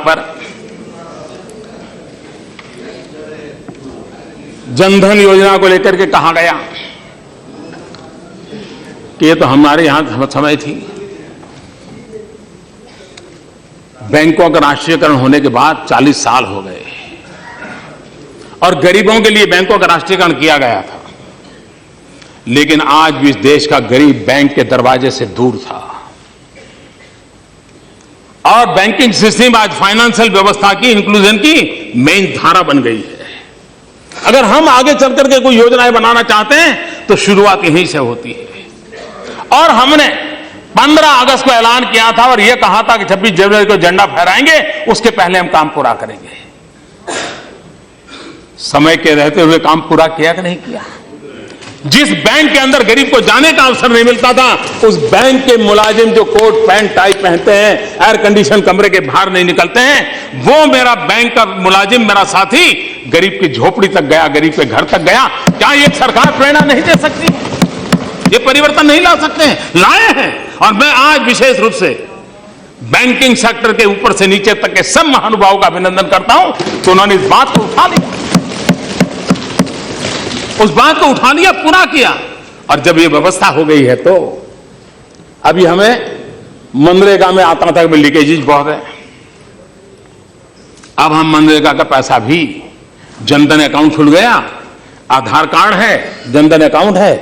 पर जनधन योजना को लेकर के कहा गया कि ये तो हमारे यहां समय थी। बैंकों का राष्ट्रीयकरण होने के बाद 40 साल हो गए और गरीबों के लिए बैंकों का राष्ट्रीयकरण किया गया था, लेकिन आज भी इस देश का गरीब बैंक के दरवाजे से दूर था। और बैंकिंग सिस्टम आज फाइनेंशियल व्यवस्था की इंक्लूजन की मेन धारा बन गई है। अगर हम आगे चल करके कोई योजनाएं बनाना चाहते हैं तो शुरुआत यहीं से होती है। और हमने 15 अगस्त को ऐलान किया था और यह कहा था कि 26 जनवरी को झंडा फहराएंगे, उसके पहले हम काम पूरा करेंगे। समय के रहते हुए काम पूरा किया कि नहीं किया? जिस बैंक के अंदर गरीब को जाने का अवसर नहीं मिलता था, उस बैंक के मुलाजिम जो कोट पैंट टाई पहनते हैं, एयर कंडीशन कमरे के बाहर नहीं निकलते हैं, वो मेरा बैंक का मुलाजिम, मेरा साथी गरीब की झोपड़ी तक गया, गरीब के घर तक गया। क्या ये सरकार प्रेरणा नहीं दे सकती? ये परिवर्तन नहीं ला सकते हैं? लाए हैं। और मैं आज विशेष रूप से बैंकिंग सेक्टर के ऊपर से नीचे तक के सब महानुभावों का अभिनंदन करता हूं कि उन्होंने इस बात को उठा लिया, उस बात को उठा लिया, पूरा किया। और जब ये व्यवस्था हो गई है तो अभी हमें मनरेगा में आता था कि लीकेजेज बहुत है। अब हम मनरेगा का पैसा भी, जनधन अकाउंट खुल गया, आधार कार्ड है, जनधन अकाउंट है,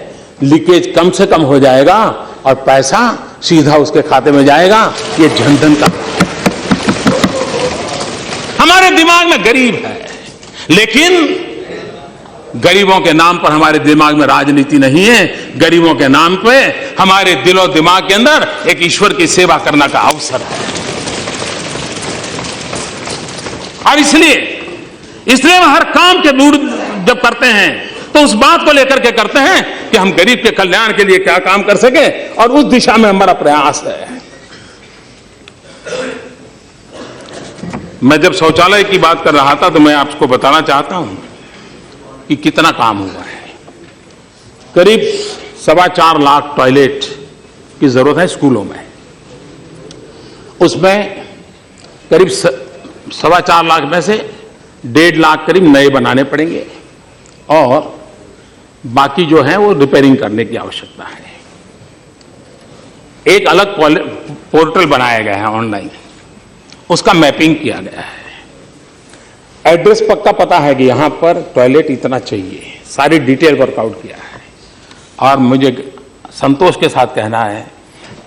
लीकेज कम से कम हो जाएगा और पैसा सीधा उसके खाते में जाएगा। ये जनधन का हमारे दिमाग में गरीब है, लेकिन गरीबों के नाम पर हमारे दिमाग में राजनीति नहीं है। गरीबों के नाम पे हमारे दिलो दिमाग के अंदर एक ईश्वर की सेवा करने का अवसर है। और इसलिए हम हर काम के दूर जब करते हैं तो उस बात को लेकर के करते हैं कि हम गरीब के कल्याण के लिए क्या काम कर सके, और उस दिशा में हमारा प्रयास है। मैं जब शौचालय की बात कर रहा था तो मैं आपको बताना चाहता हूं कि कितना काम हुआ है। करीब 4.25 लाख टॉयलेट की जरूरत है स्कूलों में। उसमें करीब 4.25 लाख में से 1.5 लाख करीब नए बनाने पड़ेंगे और बाकी जो है वो रिपेयरिंग करने की आवश्यकता है। एक अलग पोर्टल बनाया गया है ऑनलाइन, उसका मैपिंग किया गया है। एड्रेस पक्का पता है कि यहां पर टॉयलेट इतना चाहिए, सारी डिटेल वर्कआउट किया है। और मुझे संतोष के साथ कहना है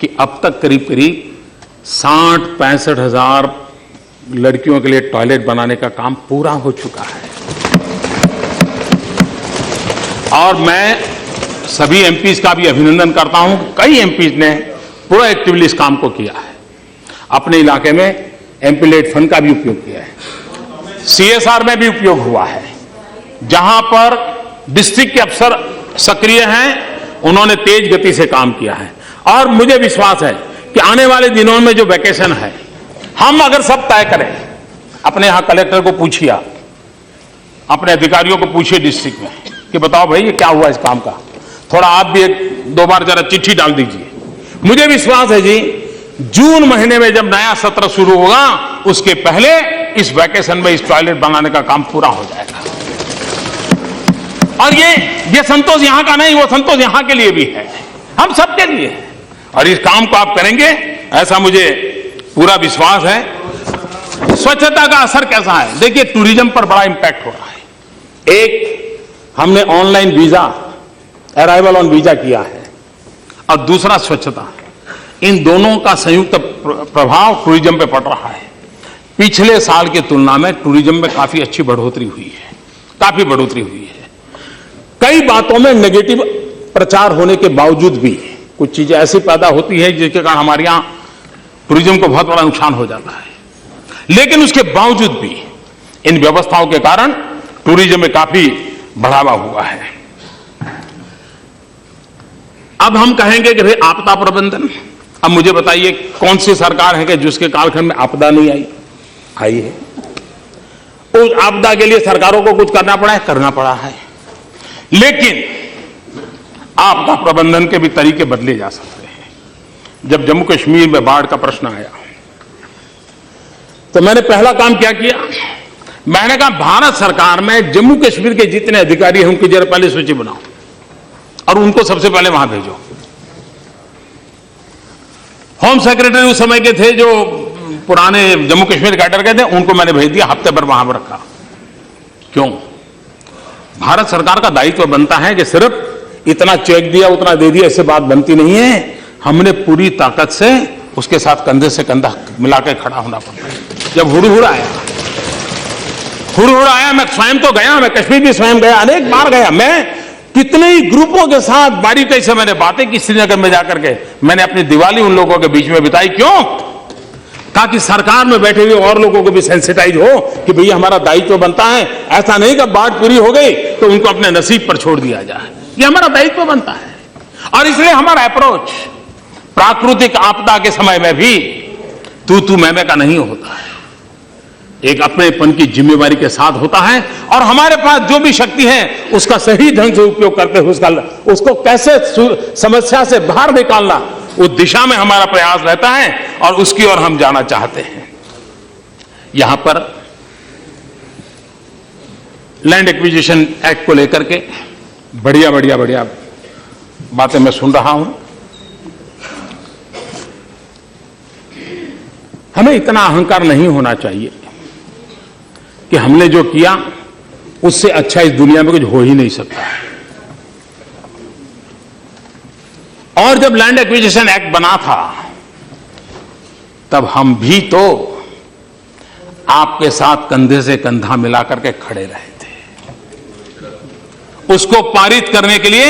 कि अब तक करीब 60-65 हजार लड़कियों के लिए टॉयलेट बनाने का काम पूरा हो चुका है। और मैं सभी एमपीज का भी अभिनंदन करता हूं। कई एमपीज ने पूरा एक्टिवली इस काम को किया है। अपने इलाके में एमपीलेट फंड का भी उपयोग किया है, सीएसआर में भी उपयोग हुआ है। जहां पर डिस्ट्रिक्ट के अफसर सक्रिय हैं, उन्होंने तेज गति से काम किया है। और मुझे विश्वास है कि आने वाले दिनों में जो वैकेशन है, हम अगर सब तय करें, अपने यहां कलेक्टर को पूछिए, अपने अधिकारियों को पूछिए डिस्ट्रिक्ट में कि बताओ भाई ये क्या हुआ इस काम का, थोड़ा आप भी 1-2 बार जरा चिट्ठी डाल दीजिए। मुझे विश्वास है जी, जून महीने में जब नया सत्र शुरू होगा, उसके पहले इस वैकेशन में इस टॉयलेट बनाने का काम पूरा हो जाएगा। और ये संतोष यहां का नहीं, वो संतोष यहां के लिए भी है, हम सबके लिए है। और इस काम को आप करेंगे, ऐसा मुझे पूरा विश्वास है। स्वच्छता का असर कैसा है? देखिए, टूरिज्म पर बड़ा इंपैक्ट हो रहा है। एक, हमने online visa, arrival on visa किया है, और दूसरा स्वच्छता। इन दोनों का संयुक्त प्रभाव टूरिज्म पे पड़ रहा है। पिछले साल की तुलना में टूरिज्म में काफी अच्छी बढ़ोतरी हुई है, काफी बढ़ोतरी हुई है। कई बातों में नेगेटिव प्रचार होने के बावजूद भी कुछ चीजें ऐसी पैदा होती है जिसके कारण हमारे यहां टूरिज्म को बहुत बड़ा नुकसान हो जाता है, लेकिन उसके बावजूद भी इन व्यवस्थाओं के कारण टूरिज्म में काफी बढ़ावा हुआ है। अब हम कहेंगे कि भाई आपदा प्रबंधन, अब मुझे बताइए कौन सी सरकार है कि जिसके कालखंड में आपदा नहीं आई है? उस आपदा के लिए सरकारों को कुछ करना पड़ा है, करना पड़ा है, लेकिन आपदा प्रबंधन के भी तरीके बदले जा सकते हैं। जब जम्मू कश्मीर में बाढ़ का प्रश्न आया तो मैंने पहला काम क्या किया, मैंने कहा भारत सरकार में जम्मू कश्मीर के जितने अधिकारी हैं उनकी जरा पहले सूची बनाओ और उनको सबसे पहले वहां भेजो। होम सेक्रेटरी उस समय के थे जो पुराने जम्मू कश्मीर कैडर के थे, उनको मैंने भेज दिया, हफ्ते भर वहां पर रखा। क्यों? भारत सरकार का दायित्व बनता है कि सिर्फ इतना चेक दिया उतना दे दिया इससे बात बनती नहीं है, हमने पूरी ताकत से उसके साथ कंधे से कंधा मिलाकर खड़ा होना पड़ता है। जब हुड़हुड़ आया, मैं स्वयं तो गया, मैं कश्मीर भी स्वयं गया, अनेक बार गया, मैं कितने ही ग्रुपों के साथ बारीकी से मैंने बातें की श्रीनगर में जाकर के, मैंने अपनी दिवाली उन लोगों के बीच में बिताई। क्यों? ताकि सरकार में बैठे हुए और लोगों को भी सेंसिटाइज हो कि भैया हमारा दायित्व बनता है, ऐसा नहीं कि बात पूरी हो गई तो उनको अपने नसीब पर छोड़ दिया जाए, ये हमारा दायित्व बनता है। और इसलिए हमारा अप्रोच प्राकृतिक आपदा के समय में भी तू मैं का नहीं होता है, एक अपनेपन की जिम्मेवारी के साथ होता है। और हमारे पास जो भी शक्ति है उसका सही ढंग से उपयोग करते हुए उसको कैसे समस्या से बाहर निकालना, उस दिशा में हमारा प्रयास रहता है और उसकी ओर हम जाना चाहते हैं। यहां पर लैंड एक्विजिशन एक्ट को लेकर के बढ़िया बातें मैं सुन रहा हूं। हमें इतना अहंकार नहीं होना चाहिए कि हमने जो किया उससे अच्छा इस दुनिया में कुछ हो ही नहीं सकता। और जब लैंड एक्विजिशन एक्ट बना था तब हम भी तो आपके साथ कंधे से कंधा मिलाकर के खड़े रहे थे। उसको पारित करने के लिए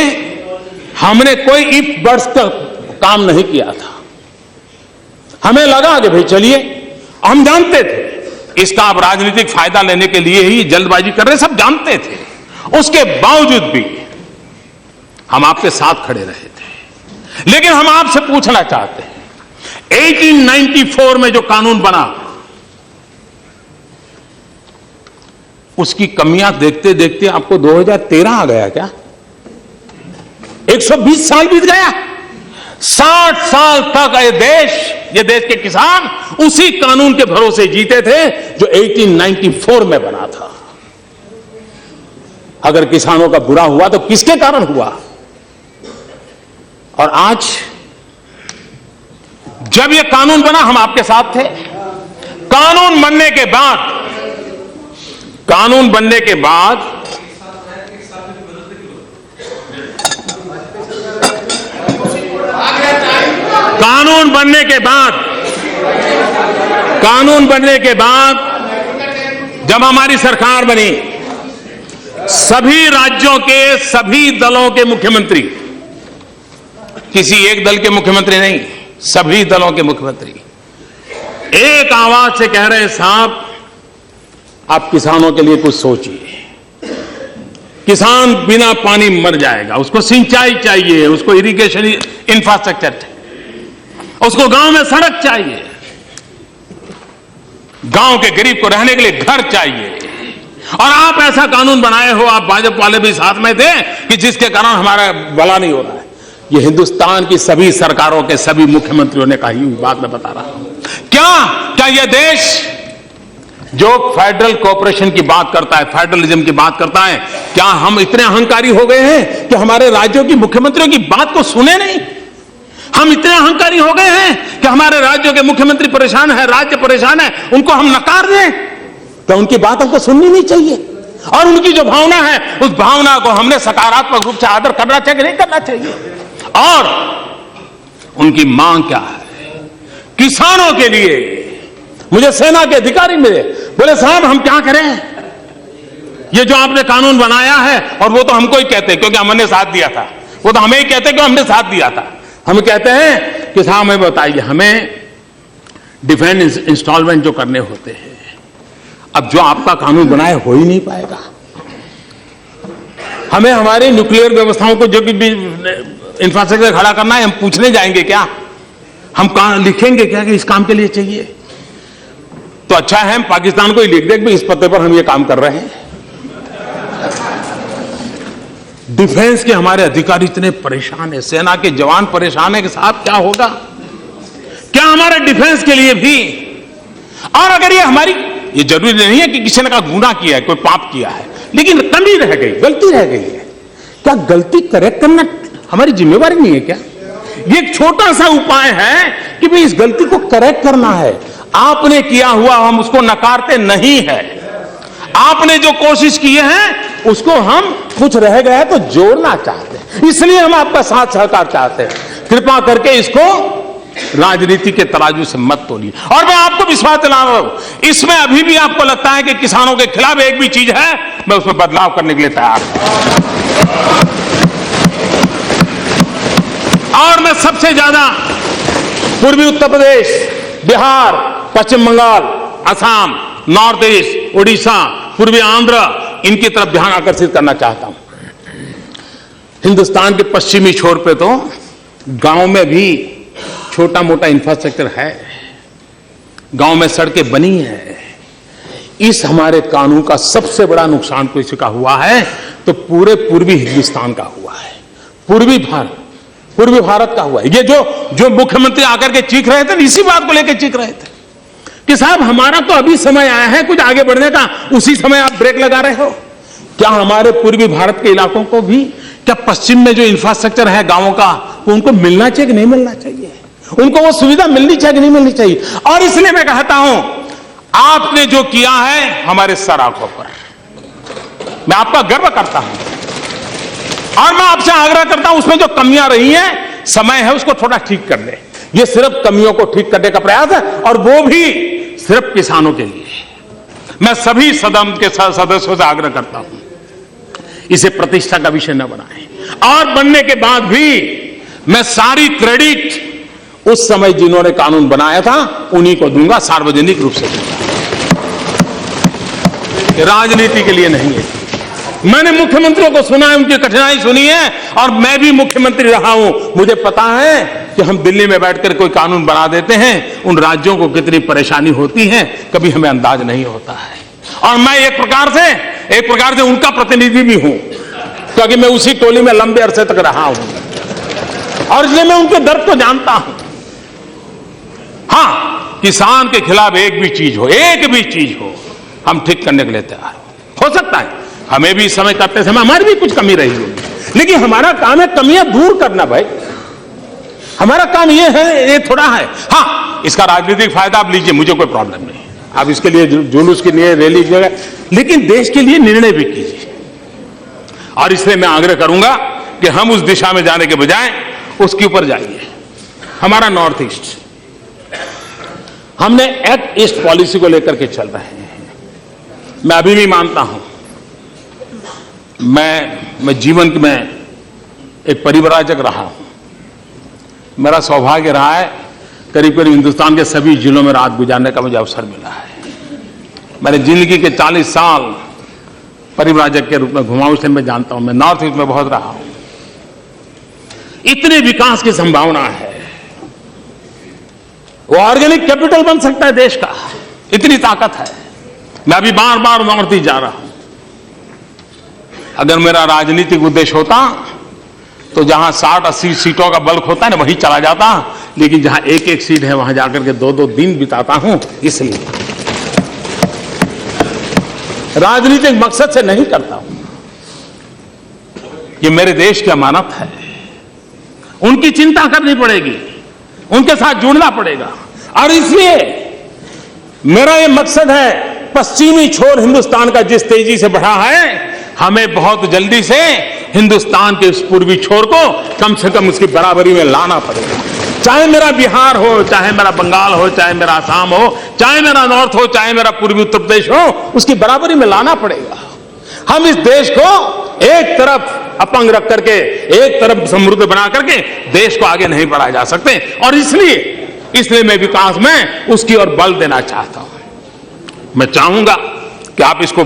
हमने कोई इफ बट्स का काम नहीं किया था। हमें लगा कि भाई चलिए, हम जानते थे इसका आप राजनीतिक फायदा लेने के लिए ही जल्दबाजी कर रहे, सब जानते थे। उसके बावजूद भी हम आपके साथ खड़े रहे थे। लेकिन हम आपसे पूछना चाहते हैं, 1894 में जो कानून बना उसकी कमियां देखते देखते आपको 2013 आ गया क्या? 120 साल बीत गया। 60 साल तक ये देश के किसान उसी कानून के भरोसे जीते थे जो 1894 में बना था। अगर किसानों का बुरा हुआ तो किसके कारण हुआ? और आज जब ये कानून बना हम आपके साथ थे। कानून बनने के बाद कानून बनने के बाद जब हमारी सरकार बनी, सभी राज्यों के सभी दलों के मुख्यमंत्री, किसी एक दल के मुख्यमंत्री नहीं, सभी दलों के मुख्यमंत्री एक आवाज से कह रहे हैं, साहब आप किसानों के लिए कुछ सोचिए। किसान बिना पानी मर जाएगा, उसको सिंचाई चाहिए, उसको इरिगेशन इंफ्रास्ट्रक्चर चाहिए, उसको गांव में सड़क चाहिए, गांव के गरीब को रहने के लिए घर चाहिए। और आप ऐसा कानून बनाए हो, आप भाजपा वाले भी साथ में थे, कि जिसके कारण हमारा भला नहीं हो रहा है। ये हिंदुस्तान की सभी सरकारों के सभी मुख्यमंत्रियों ने कही हुई बात मैं बता रहा हूं। क्या यह देश जो फेडरल कॉर्पोरेशन की बात करता है, फेडरलिज्म की बात करता है, क्या हम इतने अहंकारी हो गए हैं कि हमारे राज्यों की मुख्यमंत्रियों की बात को सुने नहीं? हम इतने अहंकारी हो गए हैं कि हमारे राज्यों के मुख्यमंत्री परेशान है, राज्य परेशान है, उनको हम नकार दें? तो उनकी बात हमको सुननी नहीं चाहिए। और उनकी जो भावना है, उस भावना को हमने सकारात्मक रूप से आदर करना चाहिए, नहीं करना चाहिए। और उनकी मांग क्या है? किसानों के लिए मुझे सेना के अधिकारी मिले, बोले साहब हम क्या करें, ये जो आपने कानून बनाया है, और वो तो हमको ही कहते क्योंकि हमने साथ दिया था, वो तो हमें ही कहते कि हमने साथ दिया था। हम कहते हैं कि साहब हमें बताइए, हमें डिफेंस इंस्टॉलमेंट जो करने होते हैं, अब जो आपका कानून बनाए हो ही नहीं पाएगा। हमें हमारी न्यूक्लियर व्यवस्थाओं को जो भी इंफ्रास्ट्रक्चर खड़ा करना है, हम पूछने जाएंगे क्या? हम लिखेंगे क्या कि इस काम के लिए चाहिए? तो अच्छा है हम पाकिस्तान को ही लिख दें कि इस पते पर हम ये काम कर रहे हैं। डिफेंस के हमारे अधिकारी इतने परेशान है, सेना के जवान परेशान है कि साहब क्या होगा? क्या हमारे डिफेंस के लिए भी और अगर ये जरूरी नहीं है कि किसी ने का गुनाह किया है, कोई पाप किया है, लेकिन कमी रह गई, गलती रह गई है, क्या गलती करेक्ट करना हमारी जिम्मेवारी नहीं है क्या? ये एक छोटा सा उपाय है कि भाई इस गलती को करेक्ट करना है। आपने किया हुआ हम उसको नकारते नहीं है, आपने जो कोशिश की है उसको हम कुछ रह गया है तो जोड़ना चाहते हैं, इसलिए हम आपका साथ सहकार चाहते हैं। कृपा करके इसको राजनीति के तराजू से मत तोलिए। और मैं आपको विश्वास दिला रहा हूं, इसमें अभी भी आपको लगता है कि किसानों के खिलाफ एक भी चीज है, मैं उसमें बदलाव करने के लिए तैयार हूं। और मैं सबसे ज्यादा पूर्वी उत्तर प्रदेश, बिहार, पश्चिम बंगाल, असम, नॉर्थ ईस्ट, उड़ीसा, पूर्वी आंध्र, इनकी तरफ ध्यान आकर्षित करना चाहता हूं। हिंदुस्तान के पश्चिमी छोर पे तो गांव में भी छोटा मोटा इंफ्रास्ट्रक्चर है, गांव में सड़कें बनी है। इस हमारे कानून का सबसे बड़ा नुकसान किसी का हुआ है तो पूरे पूर्वी हिंदुस्तान का हुआ है, पूर्वी भारत का हुआ है। ये जो मुख्यमंत्री आकर के चीख रहे थे, इसी बात को लेकर चीख रहे थे कि साहब हमारा तो अभी समय आया है कुछ आगे बढ़ने का, उसी समय आप ब्रेक लगा रहे हो। क्या हमारे पूर्वी भारत के इलाकों को भी, क्या पश्चिम में जो इंफ्रास्ट्रक्चर है गांवों का, वो उनको मिलना चाहिए कि नहीं मिलना चाहिए? उनको वो सुविधा मिलनी चाहिए कि नहीं मिलनी चाहिए? और इसलिए मैं कहता हूं, आपने जो किया है हमारे सर आंखों पर, मैं आपका गर्व करता हूं और मैं आपसे आग्रह करता हूं उसमें जो कमियां रही हैं, समय है उसको थोड़ा ठीक कर ले। ये सिर्फ कमियों को ठीक करने का प्रयास है और वो भी सिर्फ किसानों के लिए। मैं सभी सदन के सदस्यों से आग्रह करता हूं, इसे प्रतिष्ठा का विषय न बनाएं। और बनने के बाद भी मैं सारी क्रेडिट उस समय जिन्होंने कानून बनाया था उन्हीं को दूंगा, सार्वजनिक रूप से दूंगा, राजनीति के लिए नहीं है। मैंने मुख्यमंत्रियों को सुना है, उनकी कठिनाई सुनी है और मैं भी मुख्यमंत्री रहा हूं। मुझे पता है कि हम दिल्ली में बैठकर कोई कानून बना देते हैं, उन राज्यों को कितनी परेशानी होती है, कभी हमें अंदाज नहीं होता है। और मैं एक प्रकार से उनका प्रतिनिधि भी हूं, क्योंकि मैं उसी टोली में लंबे अरसे तक रहा हूं और इसलिए मैं उनके दर्द को जानता हूं। हां, किसान के खिलाफ एक भी चीज हो हम ठीक करने के लिए तैयार हो सकता है हमें भी इस समय करते समय हमारी भी कुछ कमी रही होगी, लेकिन हमारा काम है कमियां दूर करना। भाई हमारा काम ये है, ये थोड़ा है। हां, इसका राजनीतिक फायदा आप लीजिए, मुझे कोई प्रॉब्लम नहीं, आप इसके लिए जुलूस के लिए रैली कीजिएगा, लेकिन देश के लिए निर्णय भी कीजिए। और इसलिए मैं आग्रह करूंगा कि हम उस दिशा में जाने के बजाय उसके ऊपर जाइए। हमारा नॉर्थ ईस्ट, हमने एक्ट ईस्ट पॉलिसी को लेकर के चल रहे हैं। मैं अभी भी मानता हूं, मैं जीवन में एक परिव्राजक रहा हूं। मेरा सौभाग्य रहा है करीब करीब हिंदुस्तान के सभी जिलों में रात गुजारने का मुझे अवसर मिला है। मैंने जिंदगी के 40 साल परिव्राजक के रूप में घुमा, इसलिए मैं जानता हूं। मैं नॉर्थ ईस्ट में बहुत रहा हूं। इतने विकास की संभावना है, वो ऑर्गेनिक कैपिटल बन सकता है देश का, इतनी ताकत है। मैं अभी बार बार नॉर्थ ईस्ट जा रहा हूं। अगर मेरा राजनीतिक उद्देश्य होता तो जहां 60-80 सीटों का बल्क होता है ना, वहीं चला जाता, लेकिन जहां एक एक सीट है वहां जाकर के 2-2 दिन बिताता हूं। इसलिए राजनीतिक मकसद से नहीं करता हूं, ये मेरे देश की अमानत है। उनकी चिंता करनी पड़ेगी, उनके साथ जुड़ना पड़ेगा। और इसलिए मेरा ये मकसद है, पश्चिमी छोर हिंदुस्तान का जिस तेजी से बढ़ा है, हमें बहुत जल्दी से हिंदुस्तान के इस पूर्वी छोर को कम से कम उसकी बराबरी में लाना पड़ेगा। चाहे मेरा बिहार हो, चाहे मेरा बंगाल हो, चाहे मेरा आसाम हो, चाहे मेरा नॉर्थ हो, चाहे मेरा पूर्वी उत्तर प्रदेश हो, उसकी बराबरी में लाना पड़ेगा। हम इस देश को एक तरफ अपंग रख करके, एक तरफ समृद्ध बना करके देश को आगे नहीं बढ़ाया जा सकते। और इसलिए मैं विकास में उसकी ओर बल देना चाहता हूं। मैं चाहूंगा कि आप इसको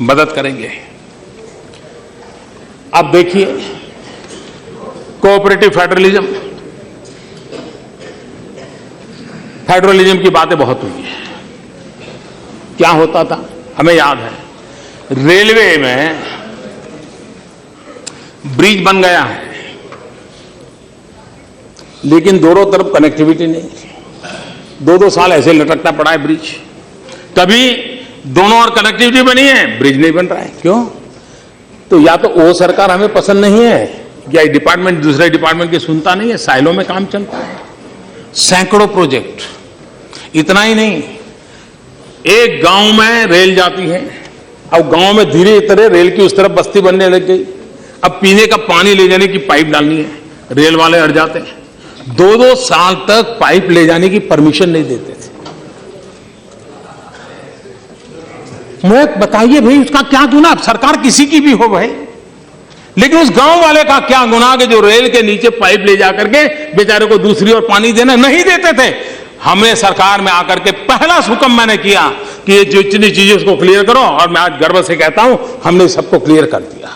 मदद करेंगे। अब देखिए, कोऑपरेटिव फेडरलिज्म की बातें बहुत हुई है। क्या होता था हमें याद है, रेलवे में ब्रिज बन गया है, लेकिन दोनों तरफ कनेक्टिविटी नहीं। 2-2 साल ऐसे लटकता पड़ा है ब्रिज। कभी दोनों और कनेक्टिविटी बनी है, ब्रिज नहीं बन रहा है। क्यों? तो या तो वो सरकार हमें पसंद नहीं है, या डिपार्टमेंट दूसरे डिपार्टमेंट की सुनता नहीं है, साइलों में काम चलता है। सैकड़ों प्रोजेक्ट, इतना ही नहीं, एक गांव में रेल जाती है, अब गांव में धीरे धीरे रेल की उस तरफ बस्ती बनने लग गई, अब पीने का पानी ले जाने की पाइप डालनी है, रेल वाले अड़ जाते हैं। 2-2 साल तक पाइप ले जाने की परमिशन नहीं देते थे। मैं बताइए भाई, उसका क्या गुनाह? सरकार किसी की भी हो भाई, लेकिन उस गांव वाले का क्या गुनाह कि जो रेल के नीचे पाइप ले जाकर के बेचारे को दूसरी ओर पानी देना नहीं देते थे। हमने सरकार में आकर के पहला हुक्म मैंने किया कि ये जो इतनी चीजें उसको क्लियर करो, और मैं आज गर्व से कहता हूं हमने सबको क्लियर कर दिया।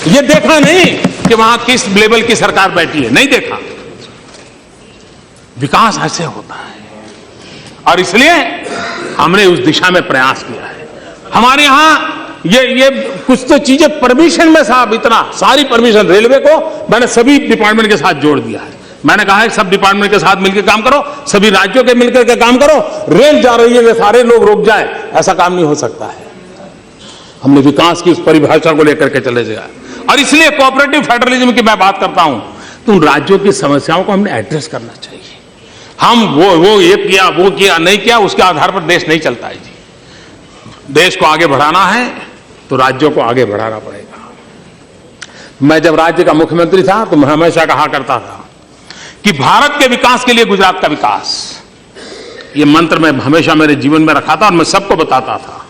ये देखा नहीं कि वहां किस लेवल की सरकार बैठी है, नहीं देखा। विकास ऐसे होता है, और इसलिए हमने उस दिशा में प्रयास किया है। हमारे यहां ये कुछ तो चीजें परमिशन में साहब, इतना सारी परमिशन रेलवे को मैंने सभी डिपार्टमेंट के साथ जोड़ दिया है। मैंने कहा है सब डिपार्टमेंट के साथ मिलकर काम करो, सभी राज्यों के मिलकर के काम करो। रेल जा रही है कि सारे लोग रुक जाए, ऐसा काम नहीं हो सकता है। हमने विकास की उस परिभाषा को लेकर के चले जाए, और इसलिए कोऑपरेटिव फेडरलिज्म की मैं बात करता हूं तो उन राज्यों की समस्याओं को हमने एड्रेस करना चाहिए। हम वो ये किया वो किया नहीं किया, उसके आधार पर देश नहीं चलता है जी। देश को आगे बढ़ाना है तो राज्यों को आगे बढ़ाना पड़ेगा। मैं जब राज्य का मुख्यमंत्री था तो मैं हमेशा कहा करता था कि भारत के विकास के लिए गुजरात का विकास, ये मंत्र मैं हमेशा मेरे जीवन में रखा था और मैं सबको बताता था।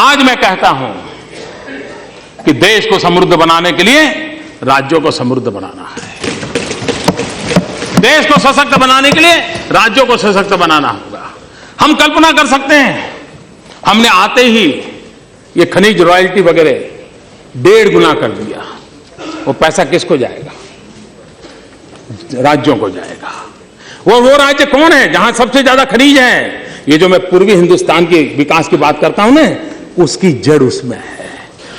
आज मैं कहता हूं कि देश को समृद्ध बनाने के लिए राज्यों को समृद्ध बनाना है, देश को सशक्त बनाने के लिए राज्यों को सशक्त बनाना होगा। हम कल्पना कर सकते हैं, हमने आते ही ये खनिज रॉयल्टी वगैरह 1.5 गुना कर दिया। वो पैसा किसको जाएगा? राज्यों को जाएगा। वो राज्य कौन है जहां सबसे ज्यादा खनिज है? ये जो मैं पूर्वी हिंदुस्तान के विकास की बात करता हूं ना, उसकी जड़ उसमें है,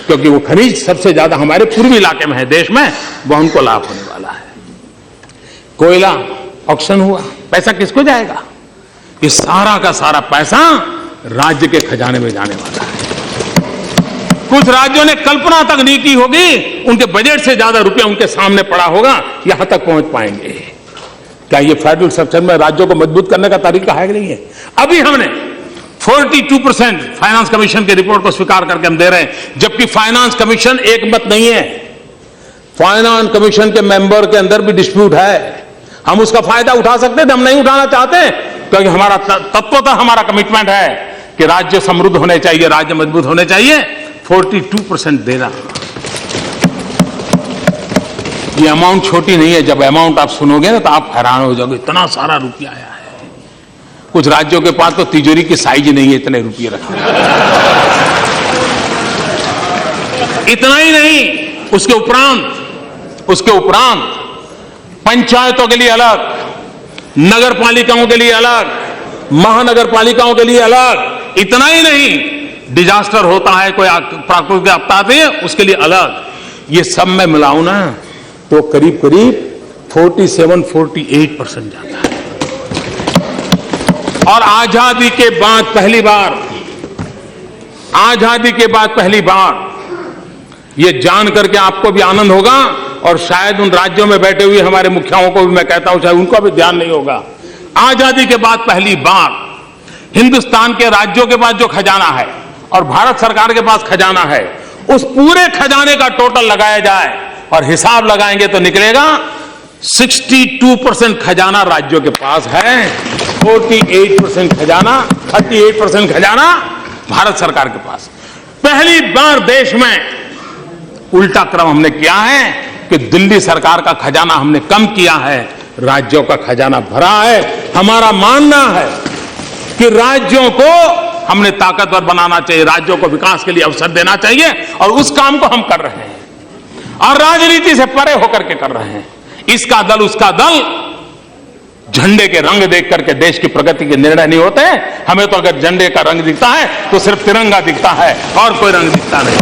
क्योंकि वो खनिज सबसे ज्यादा हमारे पूर्वी इलाके में है देश में, वह उनको लाभ होने वाला है। कोयला ऑक्शन हुआ, पैसा किसको जाएगा? ये सारा का सारा पैसा राज्य के खजाने में जाने वाला है। कुछ राज्यों ने कल्पना तक नहीं की होगी, उनके बजट से ज्यादा रुपया उनके सामने पड़ा होगा, यहां तक पहुंच पाएंगे। क्या ये फेडरल स्ट्रक्चर में राज्यों को मजबूत करने का तरीका है कि नहीं है? अभी हमने 42% फाइनेंस कमीशन की रिपोर्ट को स्वीकार करके हम दे रहे हैं, जबकि फाइनेंस कमीशन एक मत नहीं है। फाइनेंस कमीशन के मेंबर के अंदर भी डिस्प्यूट है। हम उसका फायदा उठा सकते थे, हम नहीं उठाना चाहते, क्योंकि हमारा तत्वतः हमारा कमिटमेंट है कि राज्य समृद्ध होने चाहिए, राज्य मजबूत होने चाहिए। 42% देना, ये अमाउंट छोटी नहीं है। जब अमाउंट आप सुनोगे ना तो आप हैरान हो जाओगे, इतना सारा रुपया आया है। कुछ राज्यों के पास तो तिजोरी की साइज नहीं है इतने रुपये रखने। इतना ही नहीं, उसके उपरांत पंचायतों के लिए अलग, नगर पालिकाओं के लिए अलग, महानगर पालिकाओं के लिए अलग। इतना ही नहीं, डिजास्टर होता है, कोई प्राकृतिक आपदा आती है, उसके लिए अलग। ये सब में मिलाऊं ना तो करीब 47-48% जाता है। और आजादी के बाद पहली बार ये जान करके आपको भी आनंद होगा, और शायद उन राज्यों में बैठे हुए हमारे मुखियाओं को भी मैं कहता हूं, शायद उनको भी ध्यान नहीं होगा। आजादी के बाद पहली बार हिंदुस्तान के राज्यों के पास जो खजाना है और भारत सरकार के पास खजाना है, उस पूरे खजाने का टोटल लगाया जाए और हिसाब लगाएंगे तो निकलेगा 62% खजाना राज्यों के पास है, 38% खजाना भारत सरकार के पास। पहली बार देश में उल्टा क्रम हमने किया है कि दिल्ली सरकार का खजाना हमने कम किया है, राज्यों का खजाना भरा है। हमारा मानना है कि राज्यों को हमने ताकतवर बनाना चाहिए, राज्यों को विकास के लिए अवसर देना चाहिए, और उस काम को हम कर रहे हैं, और राजनीति से परे होकर के कर रहे हैं। इसका दल उसका दल, झंडे के रंग देख करके देश की प्रगति के निर्णय नहीं होते। हमें तो अगर झंडे का रंग दिखता है तो सिर्फ तिरंगा दिखता है, और कोई रंग दिखता नहीं।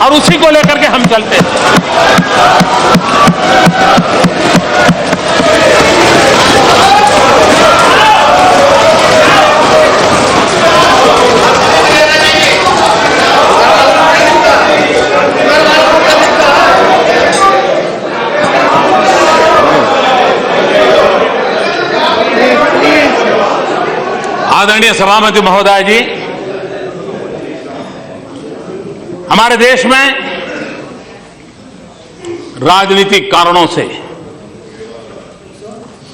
और उसी को लेकर के हम चलते हैं। आदरणीय सभापति महोदय जी, हमारे देश में राजनीतिक कारणों से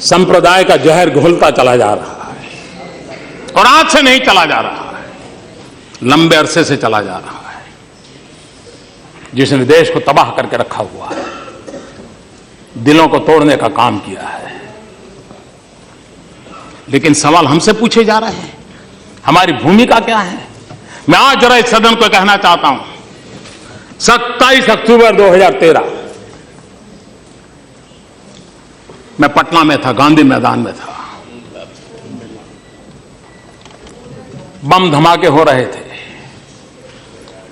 संप्रदाय का जहर घुलता चला जा रहा है और आज से नहीं चला जा रहा है, लंबे अरसे से चला जा रहा है, जिसने देश को तबाह करके रखा हुआ है, दिलों को तोड़ने का काम किया है। लेकिन सवाल हमसे पूछे जा रहे हैं, हमारी भूमिका क्या है? मैं आज जरा इस सदन को कहना चाहता हूं, 27 अक्टूबर 2013 मैं पटना में था, गांधी मैदान में था। बम धमाके हो रहे थे,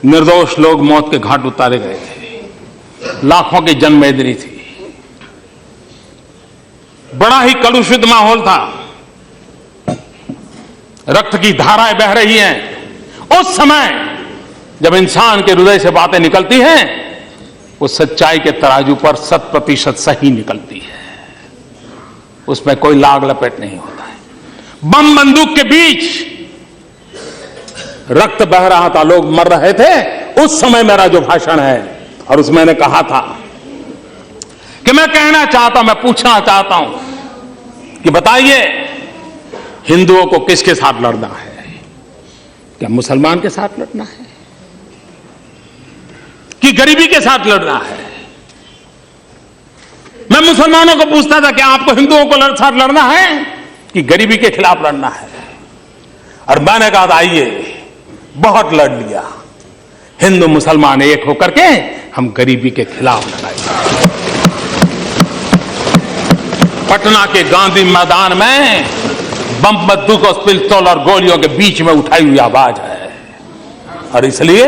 निर्दोष लोग मौत के घाट उतारे गए थे, लाखों की जनमेदनी थी, बड़ा ही कलुषित माहौल था, रक्त की धाराएं बह रही हैं। उस समय जब इंसान के हृदय से बातें निकलती हैं, वो सच्चाई के तराजू पर 100% सही निकलती है, उसमें कोई लाग लपेट नहीं होता है। बम बंदूक के बीच रक्त बह रहा था, लोग मर रहे थे। उस समय मेरा जो भाषण है, और उसमें मैंने कहा था कि मैं कहना चाहता हूं, मैं पूछना चाहता हूं कि बताइए, हिंदुओं को किसके साथ लड़ना है? क्या मुसलमान के साथ लड़ना है कि गरीबी के साथ लड़ना है? मैं मुसलमानों को पूछता था कि आपको हिंदुओं को साथ लड़ना है कि गरीबी के खिलाफ लड़ना है? और मैंने कहा था, आइए, बहुत लड़ लिया, हिंदू मुसलमान एक होकर के हम गरीबी के खिलाफ लड़ाएंगे। पटना के गांधी मैदान में बम बंदूक और पिस्तौल और गोलियों के बीच में उठाई हुई आवाज है, और इसलिए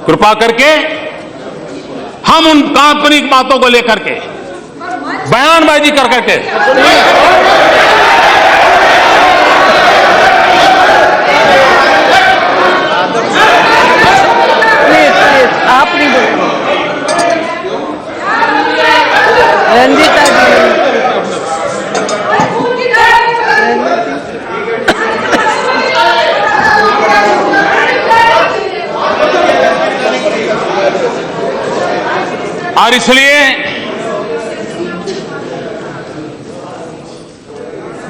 कृपा करके हम उन काल्पनिक बातों को लेकर के बयानबाजी कर करके आप नहीं बोलो। रंजीता जी, और इसलिए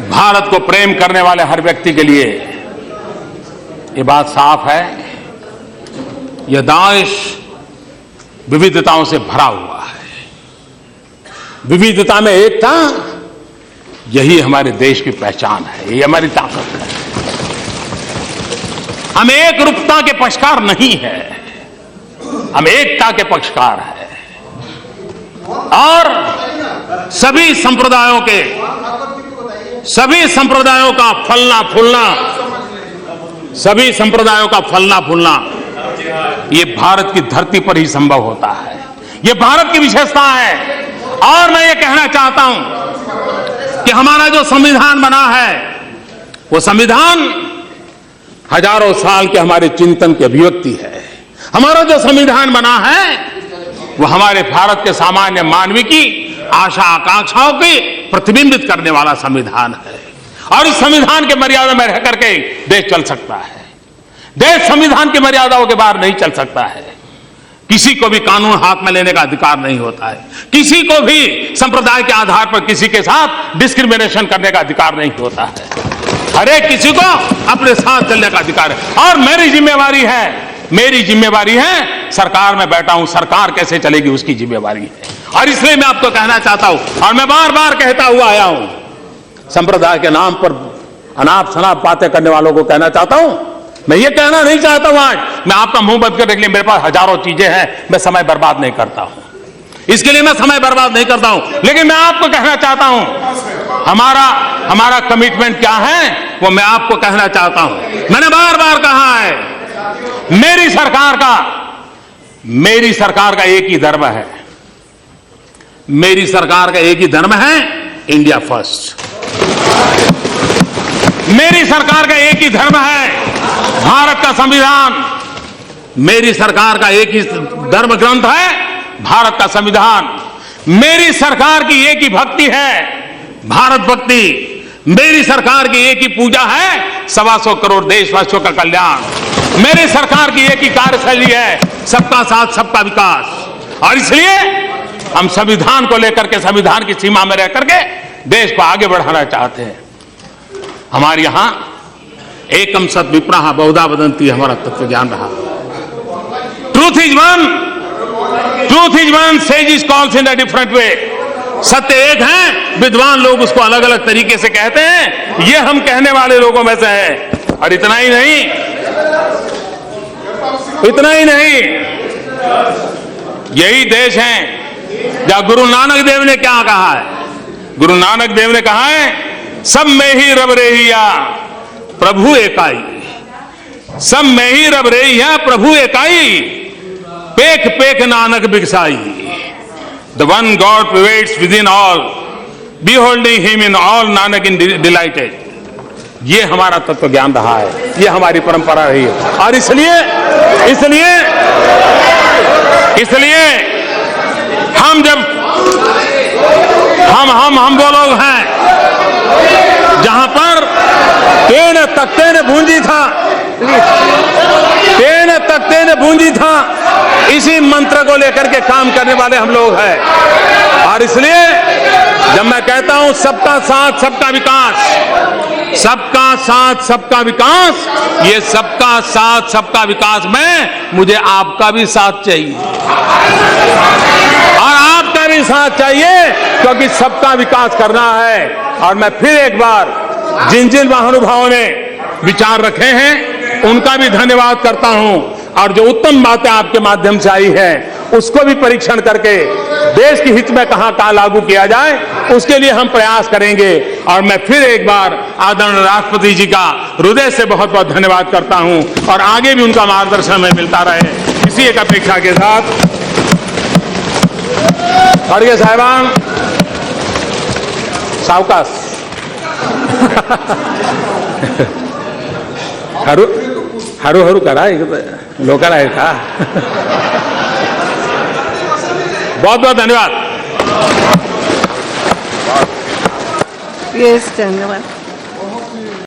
भारत को प्रेम करने वाले हर व्यक्ति के लिए ये बात साफ है, यह देश विविधताओं से भरा हुआ है। विविधता में एकता, यही हमारे देश की पहचान है, यही हमारी ताकत है। हम एक रूपता के पक्षकार नहीं है, हम एकता के पक्षकार हैं। और सभी संप्रदायों का फलना फूलना ये भारत की धरती पर ही संभव होता है, ये भारत की विशेषता है। और मैं ये कहना चाहता हूं कि हमारा जो संविधान बना है, वो संविधान हजारों साल के हमारे चिंतन की अभिव्यक्ति है। हमारा जो संविधान बना है, वो हमारे भारत के सामान्य मानवी की आशा आकांक्षाओं की प्रतिबिंबित करने वाला संविधान है। और इस संविधान के मर्यादा में रह करके देश चल सकता है। देश संविधान की मर्यादाओं के बाहर नहीं चल सकता है। किसी को भी कानून हाथ में लेने का अधिकार नहीं होता है, किसी को भी संप्रदाय के आधार पर किसी के साथ डिस्क्रिमिनेशन करने का अधिकार नहीं होता है। हर एक किसी को अपने साथ चलने का अधिकार है। और मेरी जिम्मेवारी है, सरकार में बैठा हूं, सरकार कैसे चलेगी उसकी जिम्मेवारी है। और इसलिए मैं आपको कहना चाहता हूं, और मैं बार बार कहता हुआ आया हूं, संप्रदाय के नाम पर अनाप शनाप बातें करने वालों को कहना चाहता हूं, मैं ये कहना नहीं चाहता हूं आज मैं आपका मुंह बंद करने के लिए, मेरे पास हजारों चीजें हैं, मैं समय बर्बाद नहीं करता हूं, इसके लिए मैं समय बर्बाद नहीं करता हूं। लेकिन मैं आपको कहना चाहता हूं, हमारा कमिटमेंट क्या है, वो मैं आपको कहना चाहता हूं। मैंने बार बार कहा है, मेरी सरकार का एक ही धर्म है, मेरी सरकार का एक ही धर्म है, इंडिया फर्स्ट। मेरी सरकार का एक ही धर्म है, भारत का संविधान। मेरी सरकार का एक ही धर्म ग्रंथ है, भारत का संविधान। मेरी सरकार की एक ही भक्ति है, भारत भक्ति। मेरी सरकार की एक ही पूजा है, 125 करोड़ देशवासियों का कल्याण। मेरी सरकार की एक ही कार्यशैली है, सबका साथ सबका विकास। और इसलिए हम संविधान को लेकर के, संविधान की सीमा में रह करके देश को आगे बढ़ाना चाहते हैं। हमारे यहां एकम सत विप्रहा बहुधा वदंती हमारा तत्व ज्ञान रहा। Truth is one, says calls in a different way. सत्य एक है, विद्वान लोग उसको अलग अलग तरीके से कहते हैं। ये हम कहने वाले लोगों में से है। और इतना ही नहीं, यही देश है जहां गुरु नानक देव ने क्या कहा है। गुरु नानक देव ने कहा है, सब में ही रब रेहिया प्रभु एकाई। सब में ही रब रेहिया प्रभु एकाई, पेख पेख Nanak बिगसाई। The one God pervades within all, beholding him in all, Nanak in delighted। ये हमारा तत्व ज्ञान रहा है, ये हमारी परंपरा रही है। और इसलिए हम जब हम वो लोग हैं जहां पर तेन तख्ते ने भूंजी था, तेन तख्ते ने भूंजी था, इसी मंत्र को लेकर के काम करने वाले हम लोग हैं। और इसलिए जब मैं कहता हूं सबका साथ सबका विकास, सबका साथ सबका विकास, ये सबका साथ सबका विकास में मुझे आपका भी साथ चाहिए और आपका भी साथ चाहिए, क्योंकि सबका विकास करना है। और मैं फिर एक बार जिन जिन महानुभावों ने विचार रखे हैं उनका भी धन्यवाद करता हूं। और जो उत्तम बातें आपके माध्यम से आई है उसको भी परीक्षण करके देश की हित में कहां लागू किया जाए, उसके लिए हम प्रयास करेंगे। और मैं फिर एक बार आदरणीय राष्ट्रपति जी का हृदय से बहुत बहुत धन्यवाद करता हूं और आगे भी उनका मार्गदर्शन हमें मिलता रहे, इसी एक अपेक्षा के साथ। खड़गे साहिबान, सावकाश हरू करा लोकल आहे का। बहुत बहुत धन्यवाद। यस, धन्यवाद।